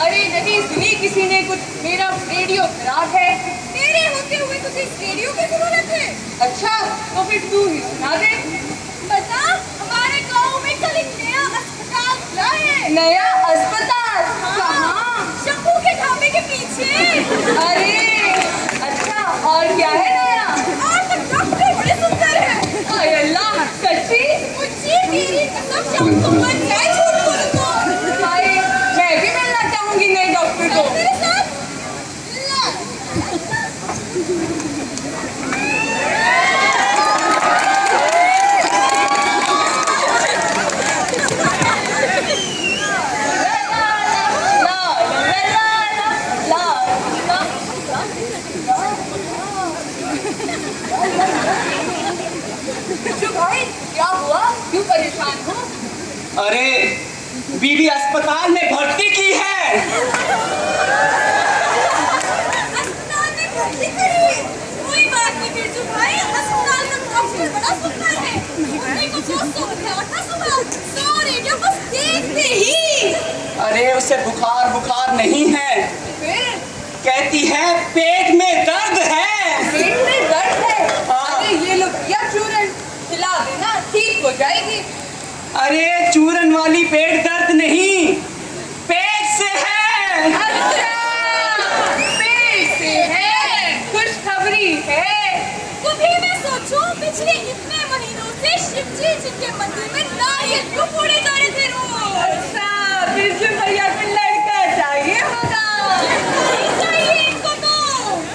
अरे नहीं सुनी किसी ने कुछ, मेरा रेडियो खराब है। मेरे होते हुए तुझे इस रेडियो की जरूरत है? अच्छा तो फिर तू ही सुना दे। बता, हमारे गांव में कल एक नया अस्पताल खुला है। नया अस्पताल? हाँ, शंभू के ढाबे के पीछे। अरे अच्छा, और क्या है नया? और तो डॉक्टर बड़े सुंदर है। हाय अल्लाह, सच्ची? मुझे तेरी कसम, शाम को मन क्या झूठ बोलूंगा। हाय, मैं भी मिलना चाहूंगी नए डॉक्टर को। मेरे साथ ला। भाई क्या हुआ, क्यों परेशान हो? अरे बीबी अस्पताल में भर्ती की है। अस्पताल में भर्ती करी? कोई बात नहीं बिरजू भाई, अस्पताल में डॉक्टर बड़ा सुंदर है। उन्हीं को जो समझा था सुबह, सो रेडियो बस देखते ही। अरे उसे बुखार नहीं है, फिर? कहती है पेट में दर्द है। पेट में दर्द है? हाँ। अरे ये लो या चूरन खिला देना, ठीक हो जाएगी। अरे चूरन वाली पेट दर्द नहीं, पेट से है। अच्छा, पेट से है, खुशखबरी है। कभी मैं सोचूं, पिछले इतने महीनों से शिवजी जिनके मंदिर में नारियल क्यों फोड़े जा रहे थे रोज? अच्छा, बिरजू भैया को लड़का चाहिए होगा। नहीं चाहिए इनको तो।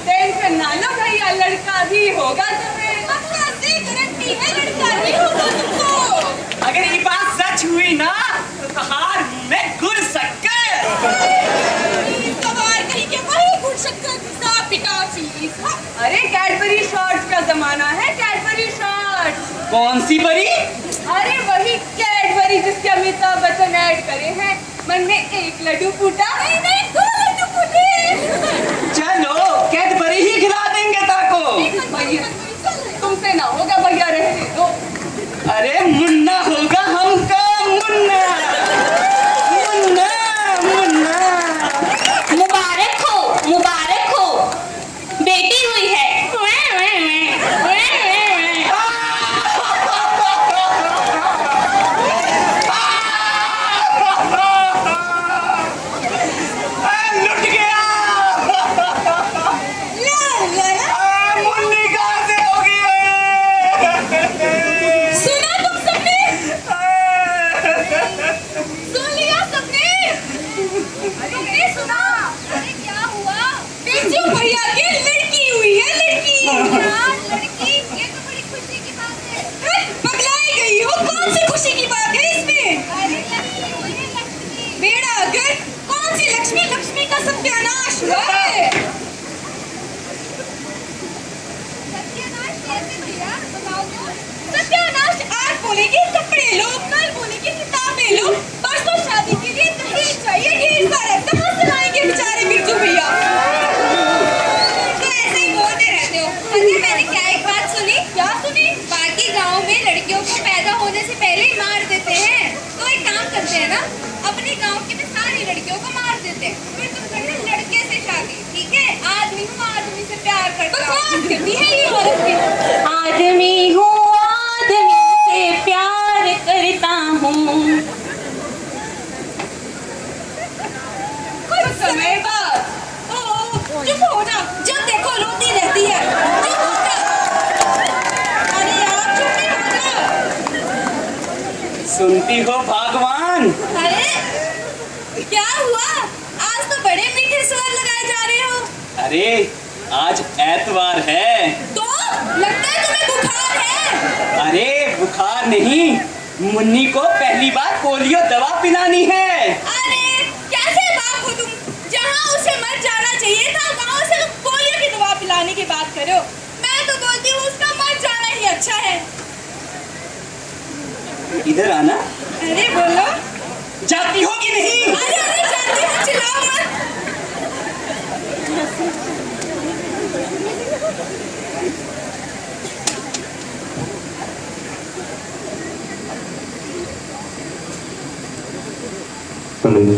टेंशन ना लो भैया, लड़का भी होगा तुम्हें। पक्का से गारंटी है, लड़का ही होगा तुमको। अगर ये बात सच हुई ना तो तहार में गुड़ शक्कर। कबार कहीं के वही गुड़ शक्कर घिसा पिटा चीज। अरे कैडबरी शॉर्ट्स का जमाना है, कैडबरी शॉर्ट्स। कौन सी परी? अरे वही कैडबरी जिसके अमिताभ बच्चन ऐड करे हैं। मन में एक लड्डू फूटा। नहीं 2 लड्डू फूटे। चलो कैडबरी ही खिला देंगे ताको। भैया तुमसे ना होगा भैया, रहने दो। अरे मुन्ना होगा हमका, मुन्ना मुन्ना मुन्ना। मुबारक हो, बेटी हुई है। लुट गया। मुन्नी कहाँ से होगी? सुना तुम सबने? सुन लिया सबने? तुमने सुना? अरे क्या हुआ? बिरजू भैया की लड़की हुई है, लड़की। लड़की? ये तो बड़ी खुशी की बात है। पगलाई गई हो, कौन सी खुशी की बात है इसमें? अरे लक्ष्मी हुई है, लक्ष्मी। बेड़ा अगर कौन सी लक्ष्मी? लक्ष्मी का सत्यानाश हुआ है। सत्यानाश कैसे भैया, बताओ तो। सत्यानाश आज बोलेगी कपड़े लो, कल बोलेगी किताबें लो, परसों शादी के लिए दहेज चाहिए, ढेर सारा कहाँ से लाएंगे बेचारे बिरजू भैया। तो ऐसे ही बोलते रहते हो। अरे मैंने क्या एक बात सुनी? क्या सुनी? बाकी गांव में लड़कियों को पैदा होने से पहले ही मार देते हैं। तो एक काम करते हैं ना, अपने गांव की में सारी लड़कियों को मार देते हैं, फिर तुम करना लड़के से शादी, ठीक है? आदमी हूँ, आदमी से प्यार करता हूँ। करती है ये औरत भी। आदमी हूँ, आदमी से प्यार करता हूँ। कुछ समय बाद चुप हो जा, जब देखो रोती रहती है। चुप हो जा। अरे आप चुप नहीं हो जा। सुनती हो भगवान? अरे क्या हुआ? आज तो बड़े मीठे स्वर लगाए जा रहे हो। अरे आज एतवार है तो लगता है तुम्हें बुखार है। अरे बुखार नहीं, मुन्नी को पहली बार पोलियो दवा पिलानी है। अरे कैसे बाप हो तुम, जहाँ उसे मर जाना चाहिए था वहाँ उसे पोलियो की दवा पिलाने की बात करो। मैं तो बोलती हूँ उसका मर जाना ही अच्छा है। इधर आना। अरे बोलो। जाती होगी नहीं? अरे जाती हूँ, चिल्लाओ मत। हेलो।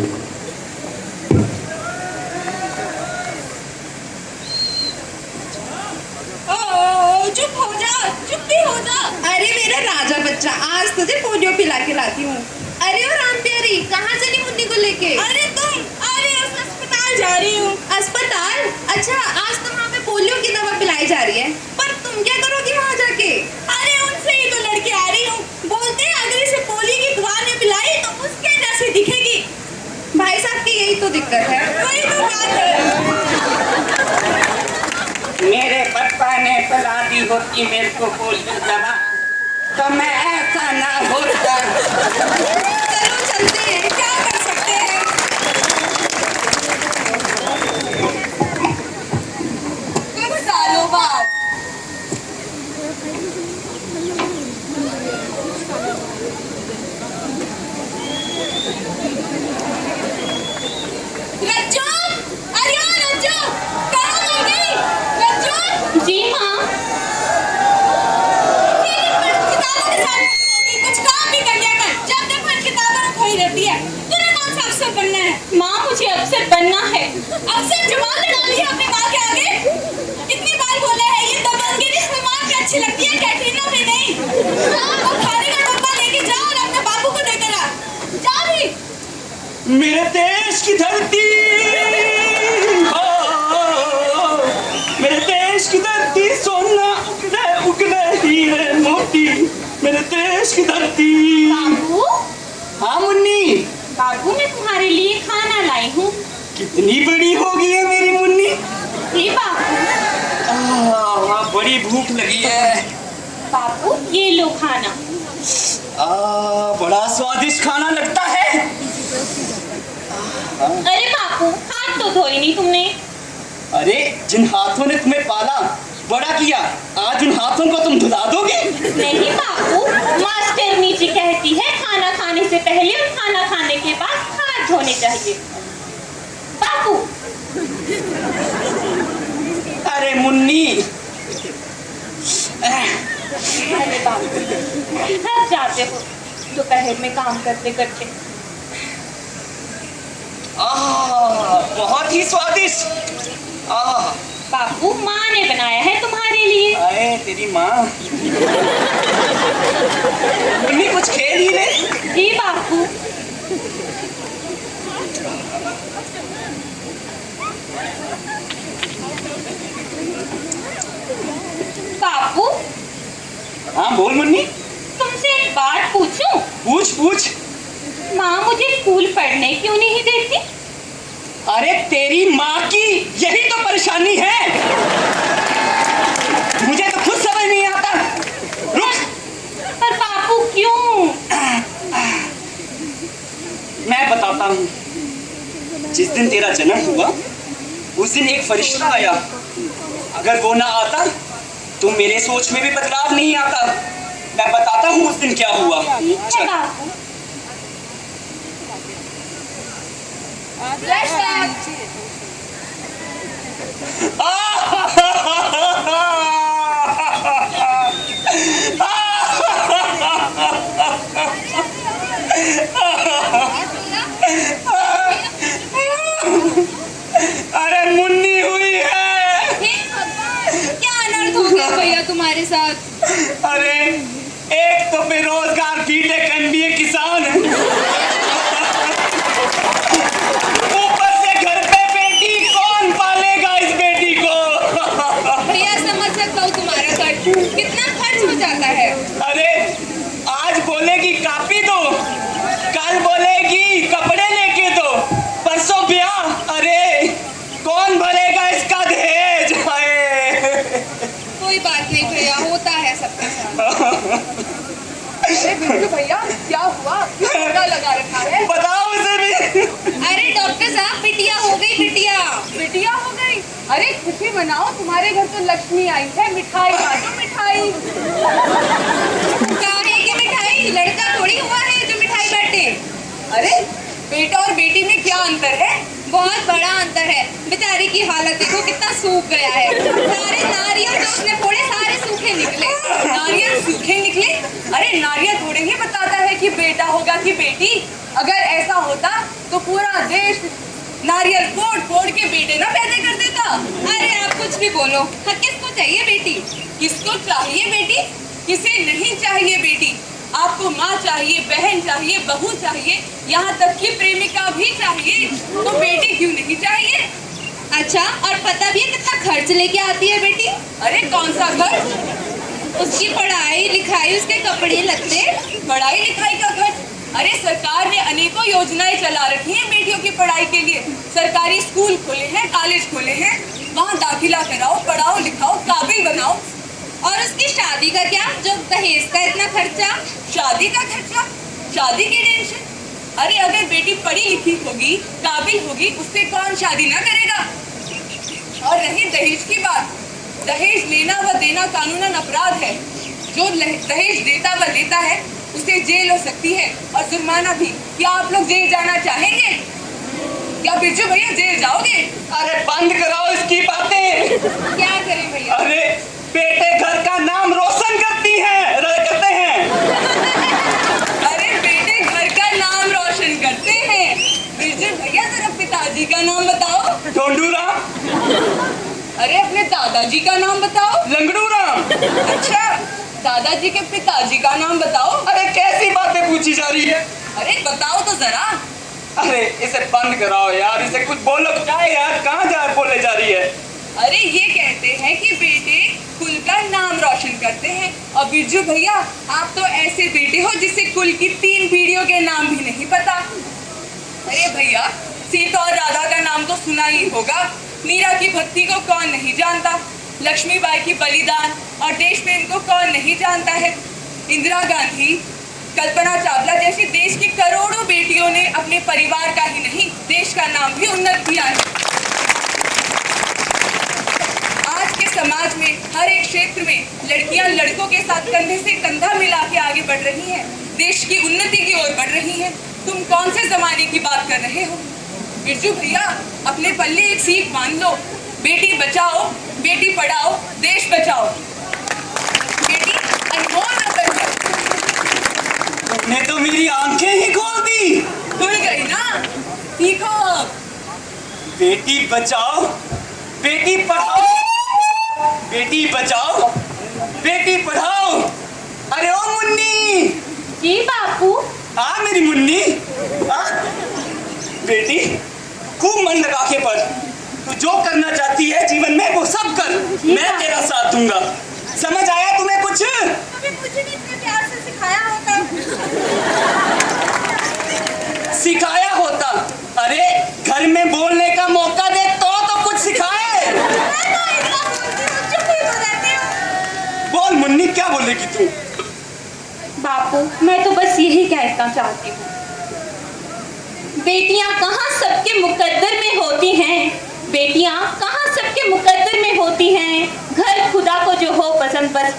हुआ? अरे मेरा राजा बच्चा, आज तुझे पोलियो पिला के लाती हूँ। अरे और राम प्यारी, कहाँ चली मुन्नी को लेके? अरे तुम, अरे अस्पताल जा रही हूँ। अस्पताल? अच्छा, आज तो वहाँ पे पोलियो की दवा पिलाई जा रही है, पर तुम क्या करोगी वहाँ जाके? अरे उनसे ही तो लड़के आ रही हूँ। बोलते हैं अगर इसे पोलियो की दवा ने पिलाई तो उसके जैसी दिखेगी। भाई साहब की यही तो दिक्कत है। वही तो बात है। मेरे पापा ने पिला दी होती मेरे को पोलियो दवा तो मैं ऐसा ना होता। चलो चलते हैं, क्या कर सकते हैं। कुछ सालों बाद रज्जू, अरे ओ रज्जू, कहाँ रह गई? रज्जू, जी माँ। किताबों के साथ कुछ काम भी कर लिया कर। जब देखो इन किताबों में खोई रहती है। तूने कौन सा अफसर बनना है? माँ मुझे अफसर बनना है। अफसर जुबान लड़ा ली है अपनी माँ के आगे। कितनी बार बोला है ये दबंगगिरी इसमें माँ की अच्छी लगती है, कैटरीना में नहीं। वो खाने का डब्बा लेके जा और अपने बाबू को देकर आ। जा भी। मेरे देश की धरती, मेरे देश की धरती, सोना उगले उगले हीरे मोती, मेरे देश की धरती। बाबू, हाँ मुन्नी, बाबू मैं तुम्हारे लिए खाना लाई हूँ। कितनी बड़ी हो गई है मेरी मुन्नी। ये बाबू, बड़ी भूख लगी है। बाबू ये लो खाना। बड़ा स्वादिष्ट खाना लगता है। अरे बाबू, हाथ तो धोए नहीं तुमने। अरे जिन हाथों ने तुम्हें पाला बड़ा किया, आज उन हाथों को तुम धुला दोगे? नहीं बाबू, मास्टरनी जी कहती है खाना खाने से पहले और खाना खाने के बाद हाथ धोने चाहिए। बाबू। अरे मुन्नी, अरे बाबू, थक जाते हो दोपहर में काम करते करते। बहुत ही स्वादिष्ट। बाबू माँ ने बनाया है तुम्हारे लिए। अरे तेरी माँ। मुन्नी कुछ खेल ही ले। जी बाबू। बाबू। हाँ बोल मुन्नी। तुमसे एक बात पूछूं? पूछ पूछ। माँ मुझे स्कूल पढ़ने क्यों नहीं देती? अरे तेरी माँ की यही तो परेशानी है। मुझे तो खुद समझ नहीं आता। रुक। पर बापू क्यों? मैं बताता हूँ। जिस दिन तेरा जन्म हुआ उस दिन एक फरिश्ता आया। अगर वो ना आता तो मेरे सोच में भी बदलाव नहीं आता। मैं बताता हूँ उस दिन क्या हुआ। ठीक है बापू। अरे मुन्नी हुई है। क्या अनर्थ हो गया भैया तुम्हारे साथ? अरे एक तो बेरोजगार बीटेक एमबीए किसान, ऊपर से घर पे बेटी, कौन पालेगा इस बेटी को? भैया समझ सकता हूँ तुम्हारा खर्च, कितना खर्च हो जाता है। अरे आज बोलेगी कापी दो, कल बोलेगी कपड़े लेके दो, परसों ब्याह। अरे कौन भरेगा इसका दहेज? कोई बात नहीं भैया, होता है सबके साथ। अरे बिट्टू भैया क्या हुआ? क्यों रोना लगा रखा है? बताओ उसे भी। अरे डॉक्टर साहब, बिटिया हो गई, बिटिया। बिटिया हो गई? अरे खुशी मनाओ, तुम्हारे घर तो लक्ष्मी आई है। मिठाई बांटो, मिठाई। काहे की मिठाई? लड़का थोड़ी हुआ है जो मिठाई बांटे। अरे बेटा और बेटी में क्या अंतर है? बहुत बड़ा अंतर है। बेचारी की हालत देखो, कितना सूख गया है। सारे नारियल जो उसने फोड़े सारे सूखे निकले। नारियल सूखे निकले? अरे नारियल थोड़े ही बताता है कि बेटा होगा कि बेटी। अगर ऐसा होता तो पूरा देश नारियल फोड़ फोड़ के बेटे ना पैदा कर देता। अरे आप कुछ भी बोलो। हाँ, किसको चाहिए बेटी? किसको चाहिए बेटी? किसे नहीं चाहिए बेटी? आपको माँ चाहिए, बहन चाहिए, बहू चाहिए, यहाँ तक कि प्रेमिका भी चाहिए, तो बेटी क्यों नहीं चाहिए? अच्छा, और पता भी है कितना खर्च लेके आती है बेटी? अरे कौन सा खर्च? उसकी पढ़ाई लिखाई, उसके कपड़े लत्ते। पढ़ाई लिखाई का खर्च? अरे सरकार ने अनेकों योजनाएं चला रखी हैं बेटियों की पढ़ाई के लिए। सरकारी स्कूल खुले हैं, कॉलेज खुले हैं, वहाँ दाखिला कराओ, पढ़ाओ लिखाओ, काबिल बनाओ। और उसकी शादी का क्या, जो दहेज का इतना खर्चा? शादी का खर्चा? शादी की टेंशन? अरे अगर बेटी पढ़ी लिखी होगी, काबिल होगी, उससे कौन शादी ना करेगा? और रही दहेज की बात, दहेज लेना व देना कानूनन अपराध है। जो दहेज देता व लेता है उसे जेल हो सकती है और जुर्माना भी। क्या आप लोग जेल जाना चाहेंगे? क्या बिरजू भैया जेल जाओगे? अरे बंद कराओ इसकी बातें। क्या करें भैया? अरे बेटे घर का नाम रोशन करते हैं। अरे बेटे घर का नाम रोशन करते हैं। बिरजू भैया जरा पिताजी का नाम बताओ। ढोंडूराम। अरे अपने दादाजी का नाम बताओ। लंगड़ूराम। अच्छा, दादाजी के पिताजी का नाम बताओ। अरे कैसी बातें पूछी जा रही है? अरे बताओ तो जरा। अरे इसे बंद कराओ यार, इसे कुछ बोलो क्या यार, कहाँ जा बोले जा रही है? अरे ये कहते हैं कि बेटे कुल का नाम रोशन करते हैं। और बिरजू भैया आप तो ऐसे बेटे हो जिसे कुल की 3 पीढ़ियों के नाम भी नहीं पता। अरे भैया सीता और राधा का नाम तो सुना ही होगा। मीरा की भक्ति को कौन नहीं जानता? लक्ष्मीबाई की बलिदान और देश प्रेम को कौन नहीं जानता है? इंदिरा गांधी, कल्पना चावला जैसी देश की करोड़ों बेटियों ने अपने परिवार का ही नहीं देश का नाम भी उन्नत किया है। आज के समाज में हर एक क्षेत्र में लड़कियां लड़कों के साथ कंधे से कंधा मिला के आगे बढ़ रही हैं, देश की उन्नति की ओर बढ़ रही हैं। तुम कौन से जमाने की बात कर रहे हो? बिरजू भैया अपने पल्ले एक सीख मान लो, बेटी बचाओ, बेटी पढ़ाओ, देश बचाओ। बेटी अनमोल रतन है। तुमने तो मेरी आंखें ही खोल दी। खुल गई ना? सीखो अब। बेटी बचाओ, बेटी पढ़ाओ, बेटी बचाओ, बेटी पढ़ाओ। अरे ओ मुन्नी। जी बापू। हाँ मेरी मुन्नी। बेटी खूब मन लगा के पढ़, तू जो करना चाहती है जीवन में वो सब कर, मैं तेरा साथ दूंगा। समझ आया तुम्हें कुछ? अभी मुझे नहीं इतने प्यार से सिखाया होता। सिखाया होता? अरे घर में बोलने का मौका दे तो कुछ सिखाए। बोल मुन्नी, क्या बोलेगी तू? बापू मैं तो बस यही कहना चाहती हूँ, बेटियां कहाँ सबके मुकद्दर में होती हैं, बेटियां कहाँ सबके मुकद्दर में होती हैं। घर खुदा को जो हो पसंद बस